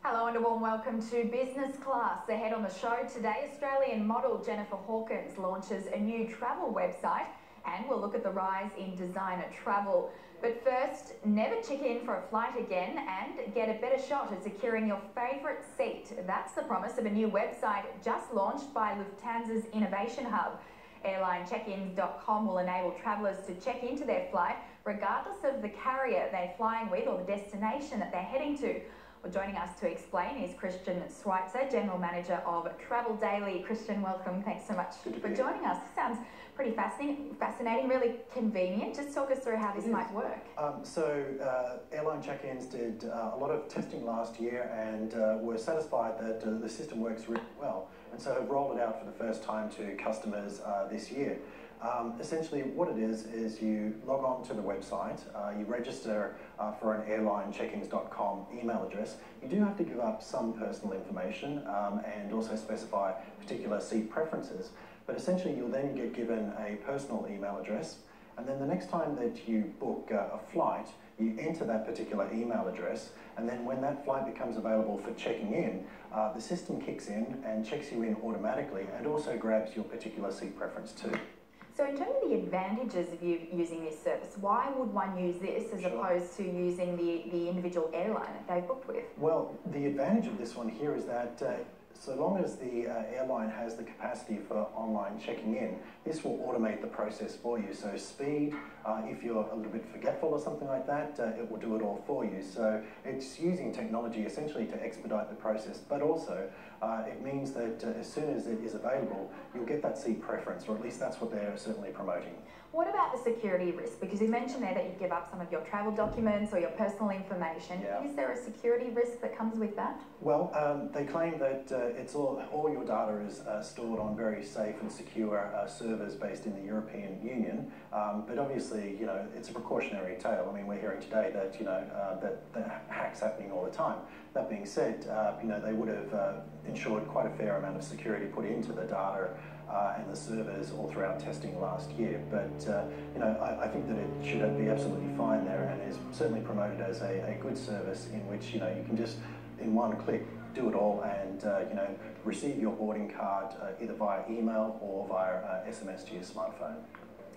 Hello and a warm welcome to Business Class. Ahead on the show today, Australian model Jennifer Hawkins launches a new travel website and we'll look at the rise in designer travel. But first, never check in for a flight again and get a better shot at securing your favourite seat. That's the promise of a new website just launched by Lufthansa's Innovation Hub. Airlinecheckins.com will enable travellers to check into their flight regardless of the carrier they're flying with or the destination that they're heading to. Well, joining us to explain is Christian Schweitzer, General Manager of Travel Daily. Christian, welcome. Thanks so much for joining us. This sounds pretty fascinating, really convenient. Just talk us through how this might work. Airline check-ins did a lot of testing last year and were satisfied that the system works really well, and so have rolled it out for the first time to customers this year. Essentially what it is you log on to the website, you register for an airlinecheckins.com email address. You do have to give up some personal information and also specify particular seat preferences, but essentially you'll then get given a personal email address, and then the next time that you book a flight, you enter that particular email address, and then when that flight becomes available for checking in, the system kicks in and checks you in automatically and also grabs your particular seat preference too. So in terms of the advantages of you using this service, why would one use this as opposed to using the individual airline that they've booked with? Well, the advantage of this one here is that so long as the airline has the capacity for online checking in, this will automate the process for you. So speed, if you're a little bit forgetful or something like that, it will do it all for you. So it's using technology essentially to expedite the process, but also it means that as soon as it is available, you'll get that seat preference, or at least that's what they're certainly promoting. What about the security risk? Because you mentioned there that you give up some of your travel documents or your personal information. Yeah. Is there a security risk that comes with that? Well, they claim that it's all your data is stored on very safe and secure servers based in the European Union. But obviously, you know, it's a precautionary tale. I mean, we're hearing today that, you know, that hacks happening all the time. That being said, you know, they would have ensured quite a fair amount of security put into the data and the servers all throughout testing last year. But, you know, I think that it should be absolutely fine there and is certainly promoted as a good service in which, you know, you can just, in one click, do it all and, you know, receive your boarding card either via email or via SMS to your smartphone.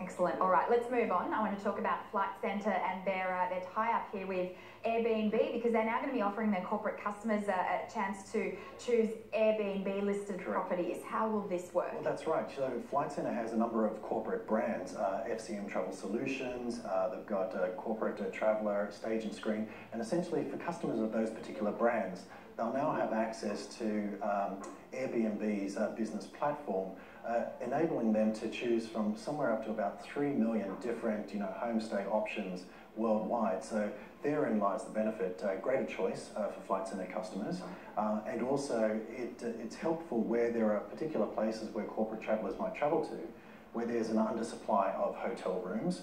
Excellent. All right, let's move on. I want to talk about Flight Centre and their tie-up here with Airbnb, because they're now going to be offering their corporate customers a chance to choose Airbnb listed properties. How will this work? Well, that's right. So Flight Centre has a number of corporate brands, FCM Travel Solutions, they've got Corporate Traveller, Stage and Screen, and essentially for customers of those particular brands, they'll now have access to Airbnb's business platform, enabling them to choose from somewhere up to about 3 million different, you know, homestay options worldwide. So therein lies the benefit, greater choice for Flight Centre customers, and also it's helpful where there are particular places where corporate travellers might travel to, where there's an undersupply of hotel rooms,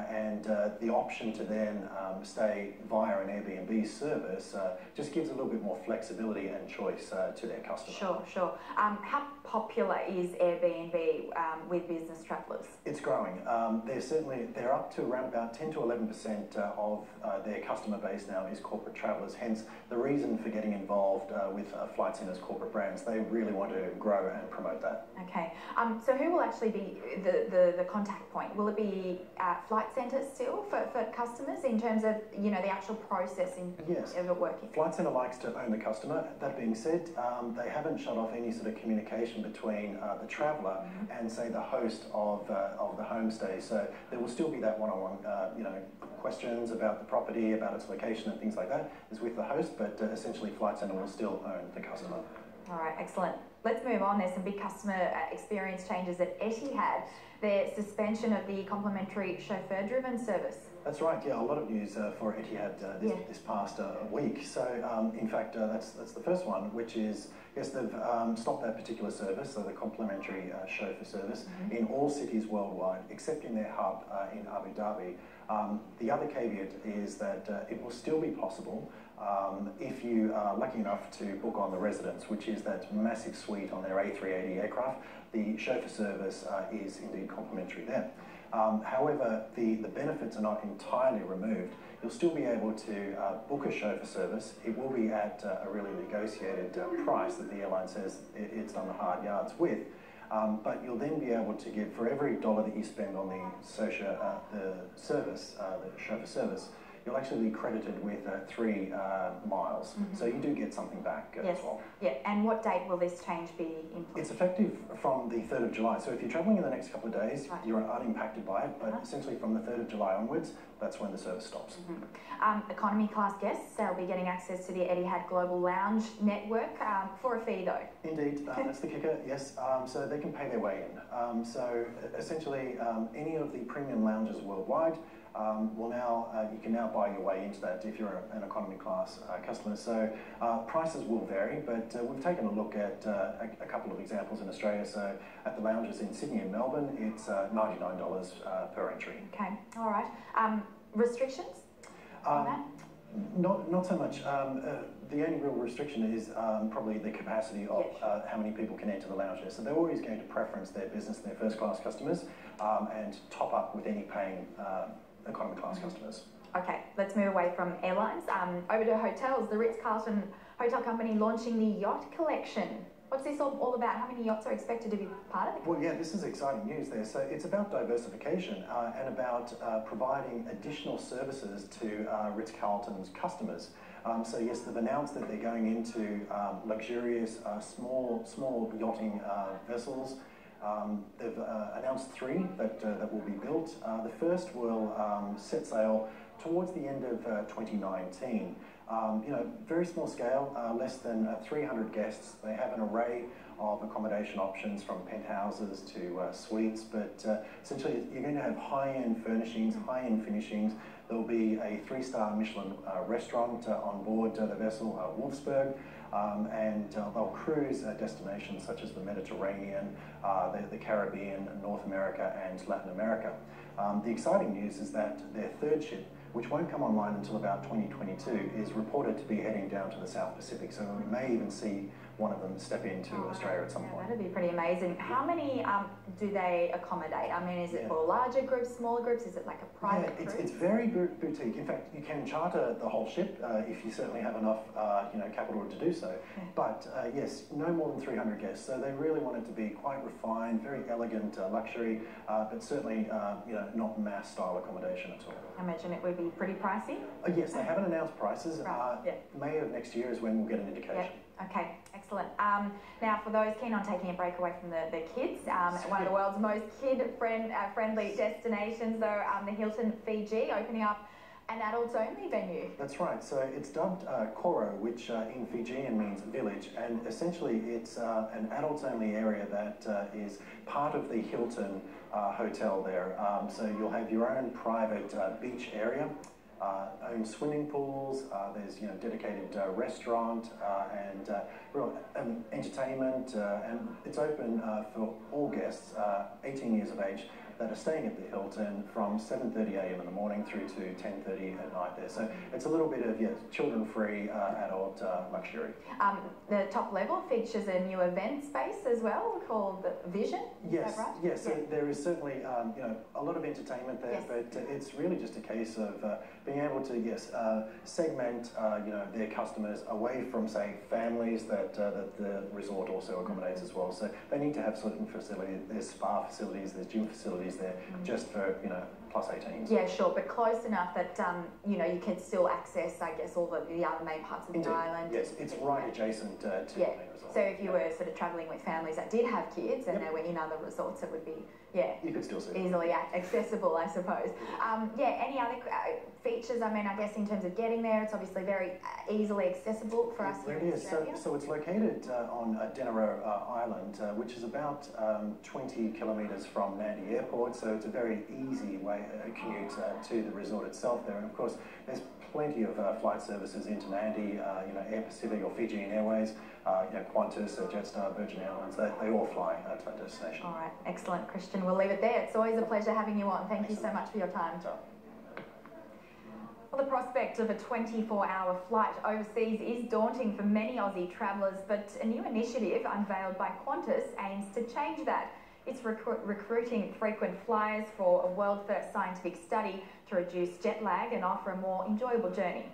and the option to then stay via an Airbnb service just gives a little bit more flexibility and choice to their customers. Sure. How popular is Airbnb with business travellers? It's growing. They're up to around about 10 to 11% of their customer base now is corporate travellers. Hence the reason for getting involved with Flight Centre's corporate brands. They really want to grow and promote that. Okay. So who will actually be the contact point? Will it be Flight Centre still for customers in terms of, you know, the actual processing of it working? Flight Centre likes to own the customer. That being said, they haven't shut off any sort of communication between the traveller and, say, the host of the homestay. So there will still be that one-on-one, you know, questions about the property, about its location and things like that is with the host, but essentially Flight Centre will still own the customer. All right, excellent. Let's move on. There's some big customer experience changes at Etihad. Their suspension of the complimentary chauffeur-driven service. That's right. Yeah, a lot of news for Etihad this past week. So, in fact, that's the first one, which is yes, they've stopped that particular service, so the complimentary chauffeur service, in all cities worldwide, except in their hub in Abu Dhabi. The other caveat is that it will still be possible if you are lucky enough to book on the Residence, which is that massive suite on their A380 aircraft. The chauffeur service is indeed complimentary there. However, the benefits are not entirely removed. You'll still be able to book a chauffeur service. It will be at a really negotiated price that the airline says it's done the hard yards with. But you'll then be able to give, for every dollar that you spend on the chauffeur service, you'll actually be credited with 3 miles. So you do get something back as well. Yeah, and what date will this change be implemented? It's effective from the 3rd of July. So if you're travelling in the next couple of days, you're unimpacted by it, but essentially from the 3rd of July onwards, that's when the service stops. Economy class guests, they'll be getting access to the Etihad Global Lounge network for a fee though. Indeed, that's the kicker, yes. So they can pay their way in. So essentially, any of the premium lounges worldwide you can now buy your way into that if you're an economy class customer. So prices will vary, but we've taken a look at a couple of examples in Australia. So at the lounges in Sydney and Melbourne, it's $99 per entry. Okay, all right. Restrictions on that? Not so much. The only real restriction is probably the capacity of how many people can enter the lounges. So they're always going to preference their business, their first class customers, and top up with any paying economy class customers. Okay, let's move away from airlines. Over to hotels. The Ritz Carlton hotel company launching the yacht collection. What's this all about? How many yachts are expected to be part of it? Well, yeah, this is exciting news there. So it's about diversification and about providing additional services to Ritz Carlton's customers. So yes, they've announced that they're going into luxurious small yachting vessels. They've announced 3 that will be built. The first will set sail towards the end of 2019. Very small scale, less than 300 guests. They have an array of accommodation options from penthouses to suites, but essentially you're going to have high-end furnishings, high-end finishings. There will be a 3-star Michelin restaurant on board the vessel, Wolfsburg. And they'll cruise destinations such as the Mediterranean, the Caribbean, North America and Latin America. The exciting news is that their 3rd ship, which won't come online until about 2022, is reported to be heading down to the South Pacific. So we may even see one of them step into Australia at some point. That'd be pretty amazing. How many do they accommodate? I mean, is it for larger groups, smaller groups? Is it like a private group? It's very boutique. In fact, you can charter the whole ship if you certainly have enough capital to do so. But yes, no more than 300 guests. So they really want it to be quite refined, very elegant luxury, but certainly not mass style accommodation at all. I imagine it would be pretty pricey. Yes, they haven't announced prices. May of next year is when we'll get an indication. Okay, excellent. Now, for those keen on taking a break away from the kids, one of the world's most kid-friendly destinations, though, the Hilton Fiji, opening up an adults-only venue. That's right. So it's dubbed Koro, which in Fijian means village, and essentially it's an adults-only area that is part of the Hilton hotel there. So you'll have your own private beach area. Own swimming pools, there's dedicated restaurant and real entertainment, and it's open for all guests 18 years of age that are staying at the Hilton from 7:30 a.m. in the morning through to 10:30 at night there. So it's a little bit of children-free adult luxury. The top level features a new event space as well called Vision. Yes, is that right? yes. So there is certainly a lot of entertainment there, but it's really just a case of being able to segment their customers away from, say, families that the resort also accommodates as well. So they need to have certain facilities. There's spa facilities, there's gym facilities there, just for plus 18s. Yeah, sure, but close enough that you can still access, I guess, all the other main parts of the island. Yes, it's right adjacent to the main resort. So if you were sort of travelling with families that did have kids and they were in other resorts, it would be you could still see easily accessible, I suppose. Any other features? I mean, I guess in terms of getting there, it's obviously very easily accessible for us here in Australia. So it's located on Denaro Island, which is about 20 kilometres from Nadi Airport. So it's a very easy way commute to the resort itself there. And of course, there's plenty of flight services into Nadi, Air Pacific or Fijian Airways, Qantas, Jetstar, Virgin Airlines. They all fly to that destination. All right, excellent, Christian. We'll leave it there. It's always a pleasure having you on. Thank you so much for your time. Well, the prospect of a 24-hour flight overseas is daunting for many Aussie travellers, but a new initiative unveiled by Qantas aims to change that. It's recruiting frequent flyers for a world-first scientific study to reduce jet lag and offer a more enjoyable journey.